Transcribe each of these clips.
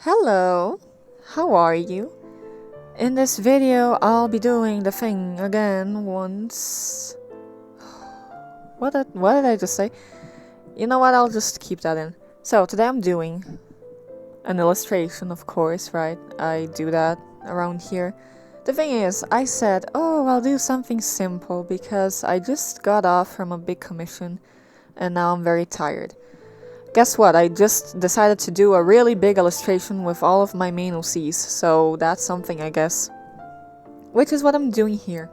Hello, how are you? In this video, I'll be doing the thing again once. What did I just say? You know what, I'll just keep that in. So, today I'm doing an illustration, of course, right? I do that around here. The thing is, I said, oh, I'll do something simple because I just got off from a big commission and now I'm very tired. Guess what? I just decided to do a really big illustration with all of my main OCs, so that's something, I guess. Which is what I'm doing here.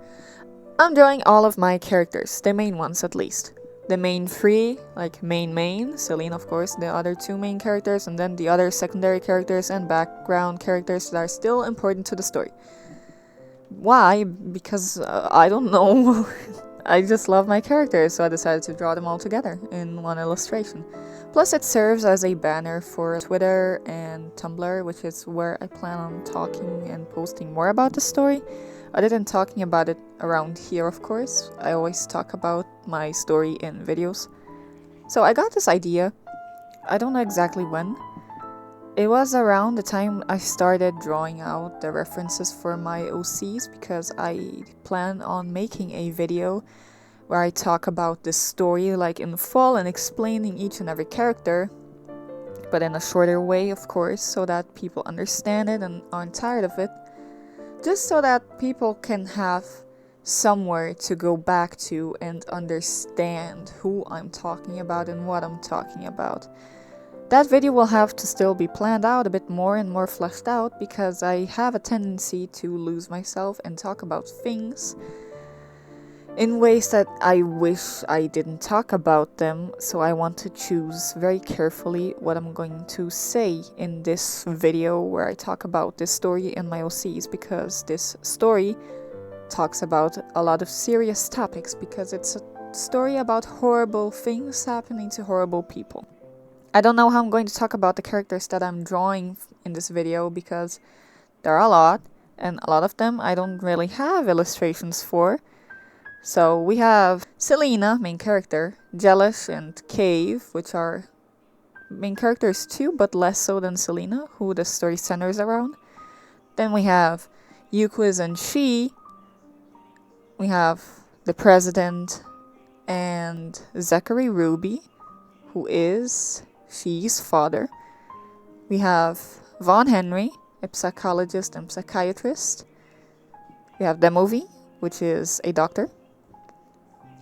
I'm drawing all of my characters, the main ones at least. The main three, like main, Celine of course, the other two main characters, and then the other secondary characters and background characters that are still important to the story. Why? Because I don't know. I just love my characters, so I decided to draw them all together in one illustration. Plus it serves as a banner for Twitter and Tumblr, which is where I plan on talking and posting more about the story. Other than talking about it around here, of course. I always talk about my story in videos. So I got this idea. I don't know exactly when. It was around the time I started drawing out the references for my OCs because I plan on making a video where I talk about the story like in full and explaining each and every character, but in a shorter way, of course, so that people understand it and aren't tired of it. Just so that people can have somewhere to go back to and understand who I'm talking about and what I'm talking about. That video will have to still be planned out a bit more and more fleshed out because I have a tendency to lose myself and talk about things in ways that I wish I didn't talk about them, so I want to choose very carefully what I'm going to say in this video where I talk about this story and my OCs, because this story talks about a lot of serious topics because it's a story about horrible things happening to horrible people. I don't know how I'm going to talk about the characters that I'm drawing in this video because there are a lot, and a lot of them I don't really have illustrations for. So we have Selena, main character, Jealous and Cave, which are main characters too, but less so than Selena, who the story centers around. Then we have Yuquiz and She. We have the President and Zachary Ruby, who is She's father. We have Von Henry, a psychologist and psychiatrist. We have Demovie, which is a doctor.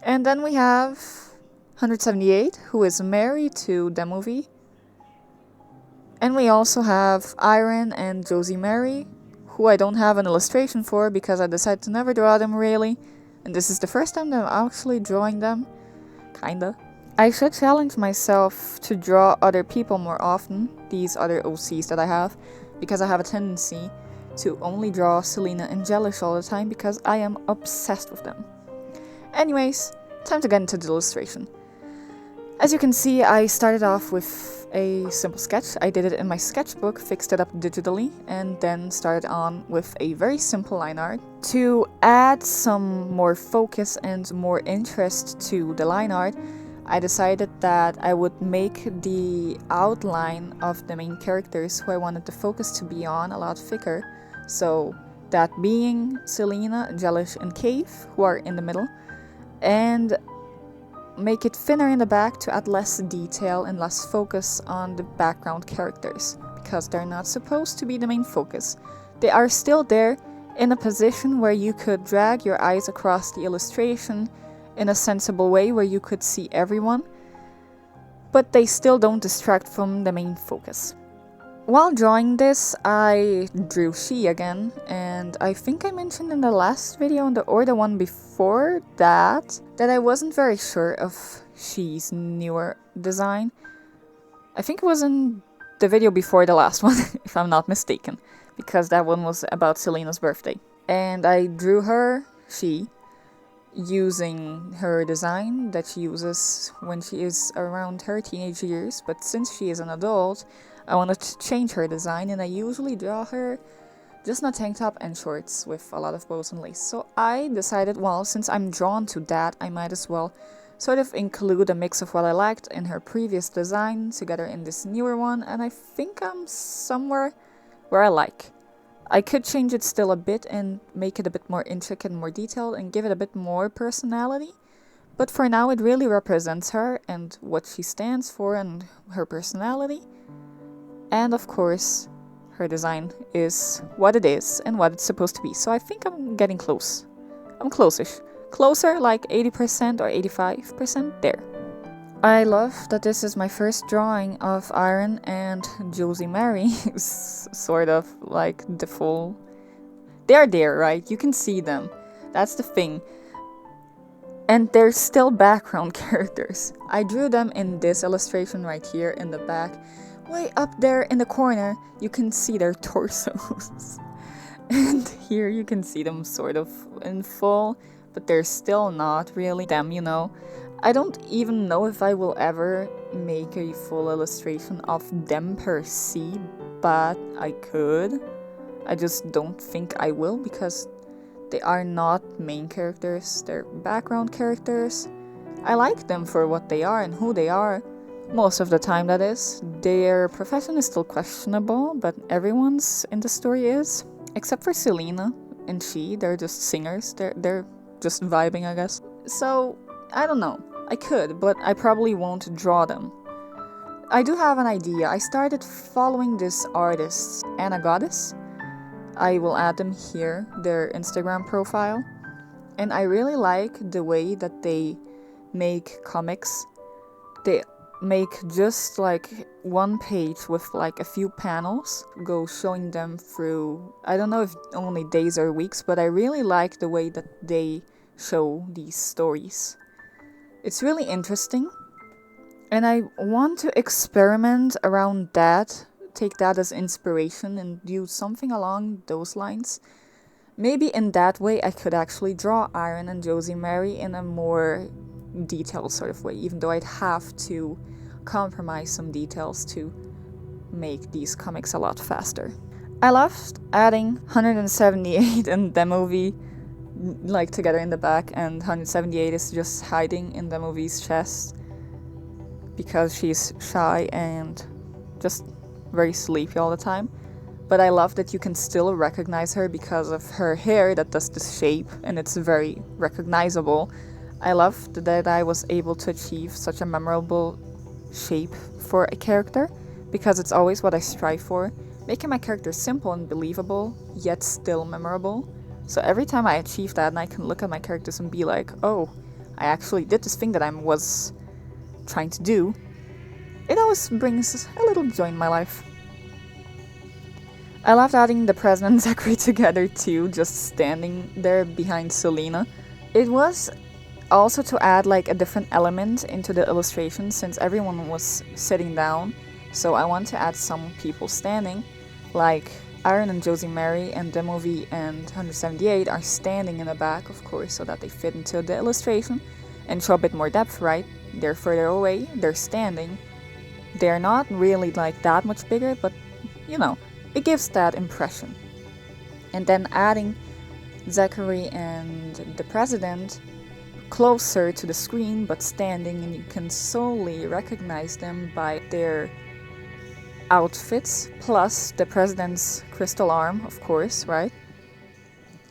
And then we have 178, who is married to Demovie. And we also have Iron and Josie Mary, who I don't have an illustration for because I decided to never draw them really. And this is the first time that I'm actually drawing them. Kinda. I should challenge myself to draw other people more often, these other OCs that I have, because I have a tendency to only draw Selena and Jealous all the time because I am obsessed with them. Anyways, time to get into the illustration. As you can see, I started off with a simple sketch. I did it in my sketchbook, fixed it up digitally, and then started on with a very simple line art. To add some more focus and more interest to the line art, I decided that I would make the outline of the main characters who I wanted the focus to be on a lot thicker. So that being Selena, Jealous, and Cave, who are in the middle, and make it thinner in the back to add less detail and less focus on the background characters, because they're not supposed to be the main focus. They are still there in a position where you could drag your eyes across the illustration in a sensible way where you could see everyone, but they still don't distract from the main focus. While drawing this, I drew She again, and I think I mentioned in the last video or the one before that I wasn't very sure of She's newer design. I think it was in the video before the last one, if I'm not mistaken, because that one was about Selena's birthday. And I drew her, She, using her design that she uses when she is around her teenage years, but since she is an adult, I wanted to change her design, and I usually draw her just in a tank top and shorts with a lot of bows and lace. So I decided, well, since I'm drawn to that, I might as well sort of include a mix of what I liked in her previous design together in this newer one, and I think I'm somewhere where I like. I could change it still a bit and make it a bit more intricate and more detailed and give it a bit more personality. But for now, it really represents her and what she stands for and her personality. And of course, her design is what it is and what it's supposed to be. So I think I'm getting close. I'm close-ish. Closer, like 80% or 85% there. I love that this is my first drawing of Iron and Josie Mary. Sort of like the full... They're there, right? You can see them. That's the thing. And they're still background characters. I drew them in this illustration right here in the back. Way up there in the corner, you can see their torsos. And here you can see them sort of in full, but they're still not really them, you know. I don't even know if I will ever make a full illustration of them per se, but I could. I just don't think I will because they are not main characters, they're background characters. I like them for what they are and who they are. Most of the time, that is. Their profession is still questionable, but everyone's in the story is. Except for Selena and they're just singers. They're just vibing, I guess. So, I don't know. I could, but I probably won't draw them. I do have an idea. I started following this artist, Anna Goddess. I will add them here, their Instagram profile. And I really like the way that they make comics. They make just like one page with like a few panels, go showing them through, I don't know if only days or weeks, but I really like the way that they show these stories. It's really interesting, and I want to experiment around that, take that as inspiration and do something along those lines. Maybe in that way I could actually draw Iron and Josie Mary in a more detailed sort of way, even though I'd have to compromise some details to make these comics a lot faster. I loved adding 178 and the movie like together in the back, and 178 is just hiding in the movie's chest because she's shy and just very sleepy all the time. But I love that you can still recognize her because of her hair that does this shape and it's very recognizable. I loved that I was able to achieve such a memorable shape for a character because it's always what I strive for, making my character simple and believable yet still memorable. So every time I achieve that and I can look at my characters and be like, oh, I actually did this thing that I was trying to do, it always brings a little joy in my life. I loved adding the President and Zachary together too, just standing there behind Selena. It was also to add like a different element into the illustration since everyone was sitting down. So I want to add some people standing, like Iron and Josie Mary and the movie and 178 are standing in the back, of course, so that they fit into the illustration and show a bit more depth, right? They're further away, they're standing. They're not really like that much bigger, but you know, it gives that impression. And then adding Zachary and the President closer to the screen but standing, and you can solely recognize them by their outfits, plus the President's crystal arm, of course, right?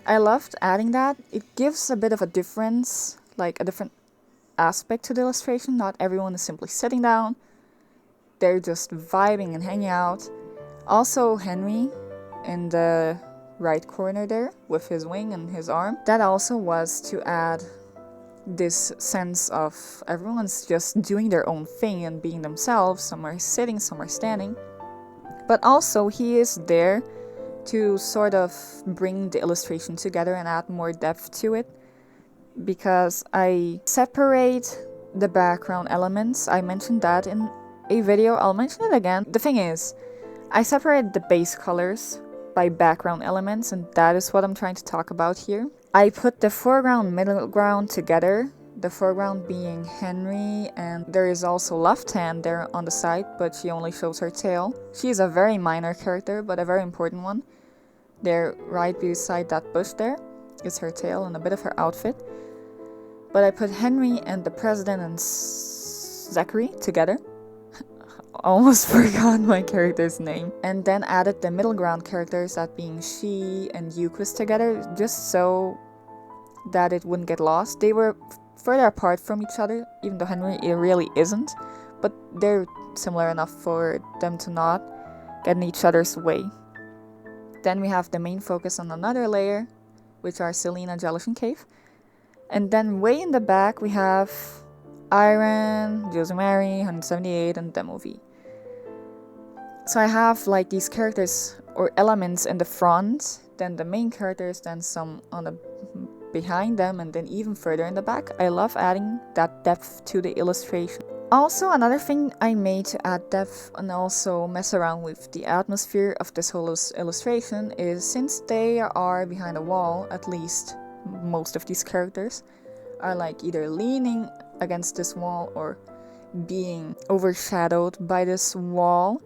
I loved adding that. It gives a bit of a difference, like a different aspect to the illustration. Not everyone is simply sitting down. They're just vibing and hanging out. Also, Henry in the right corner there with his wing and his arm. That also was to add this sense of everyone's just doing their own thing and being themselves. Some are sitting, some are standing. But also he is there to sort of bring the illustration together and add more depth to it, because I separate the background elements. I mentioned that in a video, I'll mention it again. The thing is, I separate the base colors by background elements, and that is what I'm trying to talk about here. I put the foreground, middle ground together, the foreground being Henry, and there is also Left Hand there on the side, but she only shows her tail. She is a very minor character, but a very important one. There, right beside that bush there, is her tail and a bit of her outfit. But I put Henry and the president and Zachary together. Almost forgot my character's name. And then added the middle ground characters, that being she and Euquist together, just so that it wouldn't get lost. They were further apart from each other, even though Henry really isn't, but they're similar enough for them to not get in each other's way. Then we have the main focus on another layer, which are Selena, Jellish, and Cave. And then way in the back we have Iron, Jose Mary, 178, and Demo V. So I have like these characters or elements in the front, then the main characters, then some on the behind them, and then even further in the back. I love adding that depth to the illustration. Also, another thing I made to add depth and also mess around with the atmosphere of this whole illustration is, since they are behind a wall, at least most of these characters are like either leaning against this wall or being overshadowed by this wall,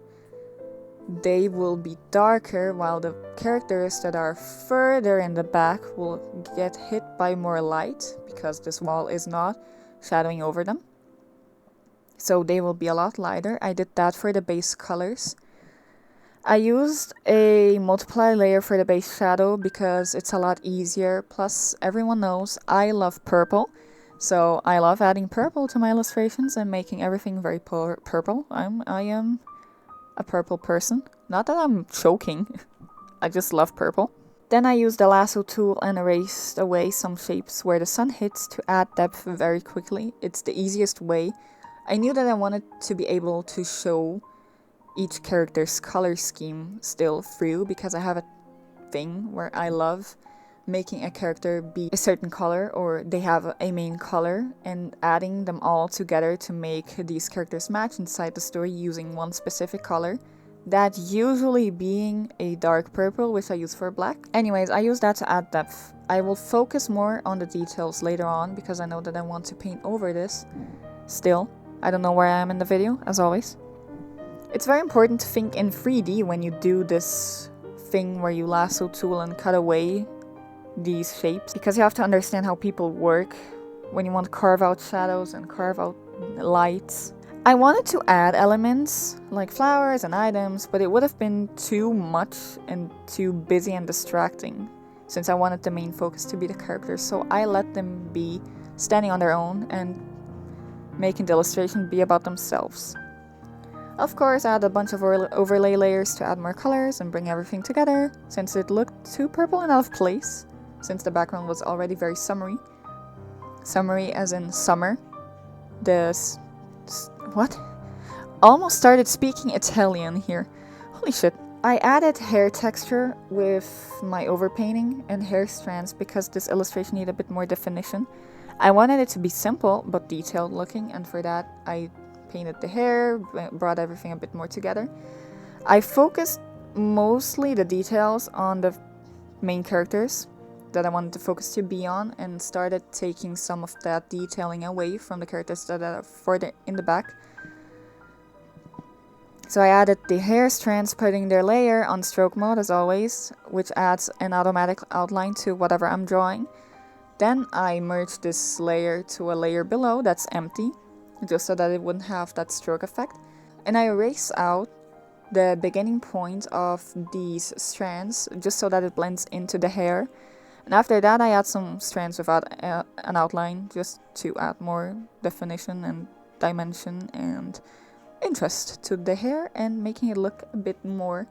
they will be darker, while the characters that are further in the back will get hit by more light because this wall is not shadowing over them. So they will be a lot lighter. I did that for the base colors. I used a multiply layer for the base shadow because it's a lot easier. Plus, everyone knows I love purple. So I love adding purple to my illustrations and making everything very purple. I am a purple person. Not that I'm choking. I just love purple. Then I used the lasso tool and erased away some shapes where the sun hits to add depth very quickly. It's the easiest way. I knew that I wanted to be able to show each character's color scheme still through, because I have a thing where I love making a character be a certain color, or they have a main color, and adding them all together to make these characters match inside the story using one specific color. That usually being a dark purple, which I use for black. Anyways, I use that to add depth. I will focus more on the details later on because I know that I want to paint over this still. I don't know where I am in the video, as always. It's very important to think in 3D when you do this thing where you lasso tool and cut away these shapes, because you have to understand how people work when you want to carve out shadows and carve out lights. I wanted to add elements like flowers and items, but it would have been too much and too busy and distracting since I wanted the main focus to be the characters, so I let them be standing on their own and making the illustration be about themselves. Of course, I add a bunch of overlay layers to add more colors and bring everything together, since it looked too purple and out of place, since the background was already very summery. Summery as in summer. What? Almost started speaking Italian here. Holy shit. I added hair texture with my overpainting and hair strands because this illustration needed a bit more definition. I wanted it to be simple but detailed looking, and for that I painted the hair, brought everything a bit more together. I focused mostly the details on the main characters that I wanted the focus to be on, and started taking some of that detailing away from the characters that are further in the back. So I added the hair strands, putting their layer on stroke mode as always, which adds an automatic outline to whatever I'm drawing. Then I merged this layer to a layer below that's empty, just so that it wouldn't have that stroke effect. And I erase out the beginning point of these strands, just so that it blends into the hair. And after that I add some strands without an outline, just to add more definition and dimension and interest to the hair and making it look a bit more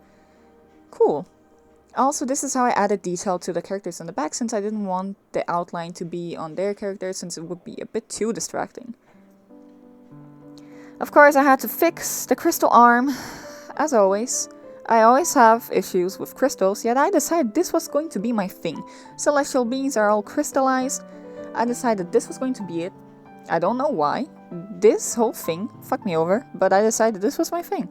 cool. Also, this is how I added detail to the characters in the back, since I didn't want the outline to be on their characters, since it would be a bit too distracting. Of course, I had to fix the crystal arm, as always. I always have issues with crystals, yet I decided this was going to be my thing. Celestial beings are all crystallized. I decided this was going to be it. I don't know why. This whole thing fucked me over, but I decided this was my thing.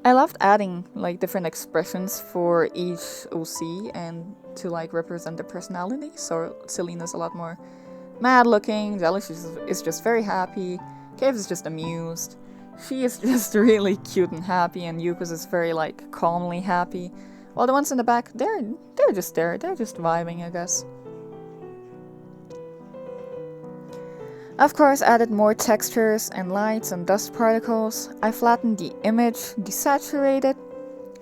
I loved adding like different expressions for each OC and to like represent their personality. So Selena's a lot more mad looking, Jellish is just very happy, Cave is just amused, she is just really cute and happy, and Yuko's is very like calmly happy. While the ones in the back, they're just there, they're just vibing, I guess. Of course, added more textures and lights and dust particles. I flattened the image, desaturated,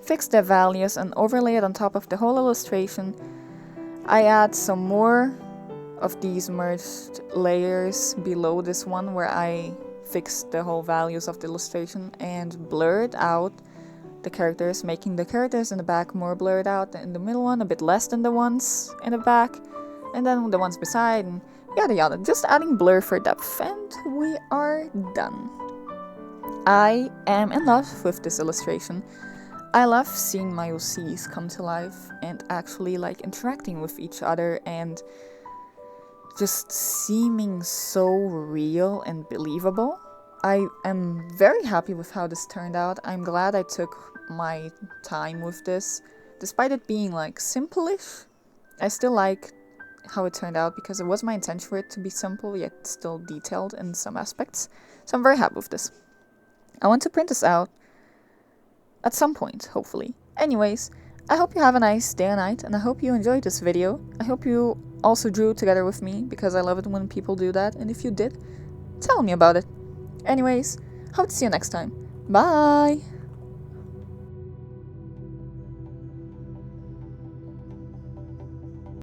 fixed the values and overlay it on top of the whole illustration. I add some more of these merged layers below this one where I fixed the whole values of the illustration and blurred out the characters, making the characters in the back more blurred out, and in the middle one a bit less than the ones in the back, and then the ones beside, and yada yada. Just adding blur for depth, and we are done. I am in love with this illustration. I love seeing my OCs come to life and actually like interacting with each other and just seeming so real and believable. I am very happy with how this turned out. I'm glad I took my time with this. Despite it being like simple-ish, I still like how it turned out because it was my intention for it to be simple yet still detailed in some aspects. So I'm very happy with this. I want to print this out at some point, hopefully. Anyways, I hope you have a nice day and night, and I hope you enjoyed this video. I hope you also drew together with me, because I love it when people do that, and if you did, tell me about it. Anyways, hope to see you next time. Bye!